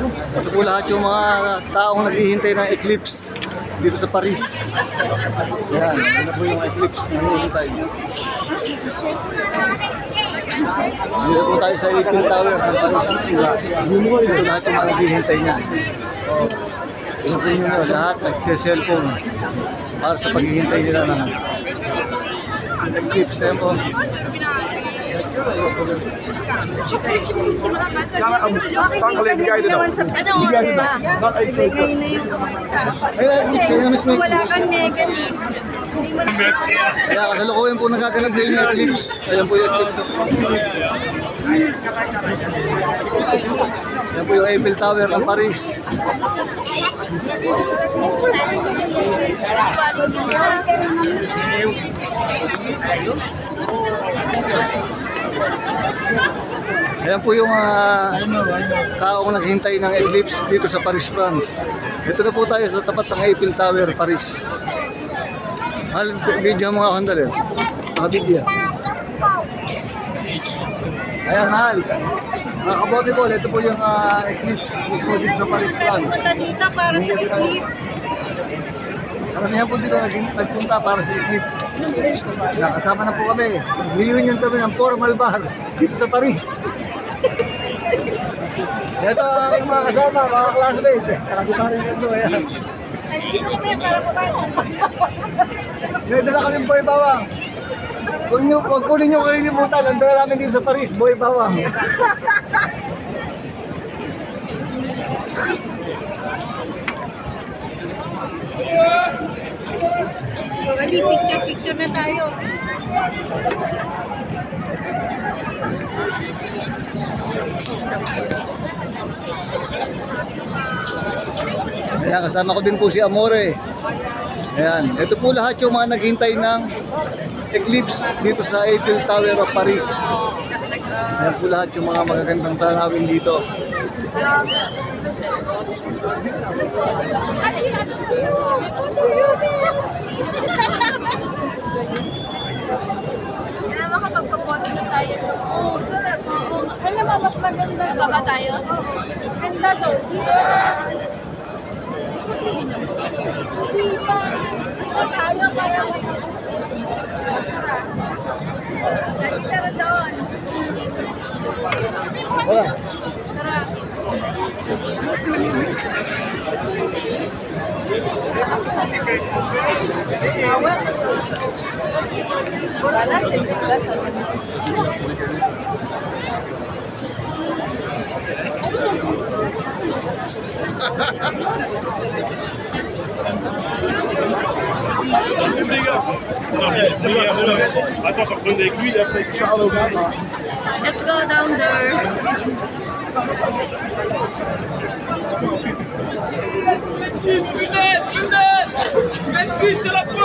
Ito po lahat yung mga taong naghihintay ng eclipse dito sa Paris. Ayan, ito po yung eclipse na naghihintay. Dito po tayo sa Eiffel Tower ng Paris. Ito lahat yung mga naghihintay niya. Ito po nyo, lahat nagse-cellphone para sa paghihintay nila ng eclipse. Ayan po. Anong oras ba? Ngayon na yung kasi wala kang negative. Kaya kasalukuyan po nagaganap din yung eclipse. Ayan po yung eclipse. Ayan po yung Eiffel Tower ng Paris. Ayan po yung taong naghintay ng eclipse dito sa Paris, France. Ito na po tayo sa tapat ng Eiffel Tower, Paris. Mahal, video mga kandali. Nakabidyo. Ayan, mahal. Mga kabote po, ito po yung eclipse mismo dito sa Paris, France. Punta dito para sa eclipse. Karamihan po dito nagpunta para sa eclipse. Nakasama na po kami. Reunion kami ng formal bar dito sa Paris. Ito ang aking mga kasama, mga classmates. Saka di pa rin gando. Nandito kami para kumain. May dala kaming boy bawang. Huwag kunin nyo kalilimutan. Ang dala namin dito sa Paris, boy bawang. Ali, picture na tayo. Ayan, kasama ko din po si Amore. Ayan, ito po lahat yung mga naghintay ng eclipse dito sa Eiffel Tower of Paris. Ayan po lahat yung mga magagandang tanawin dito. Kaya makapagpapoto na tayo. Oo, sarap. Alam mo, mas maganda. Baba tayo? Ganda to. Dito sa... Hindi pa. Tayo kaya may... Lagi ka rin doon. Wala. Tara. Wala, siyempre ka sa... Attends, ça prend des aiguilles, après Charles au gars. Let's go down there. Vite, c'est la foi.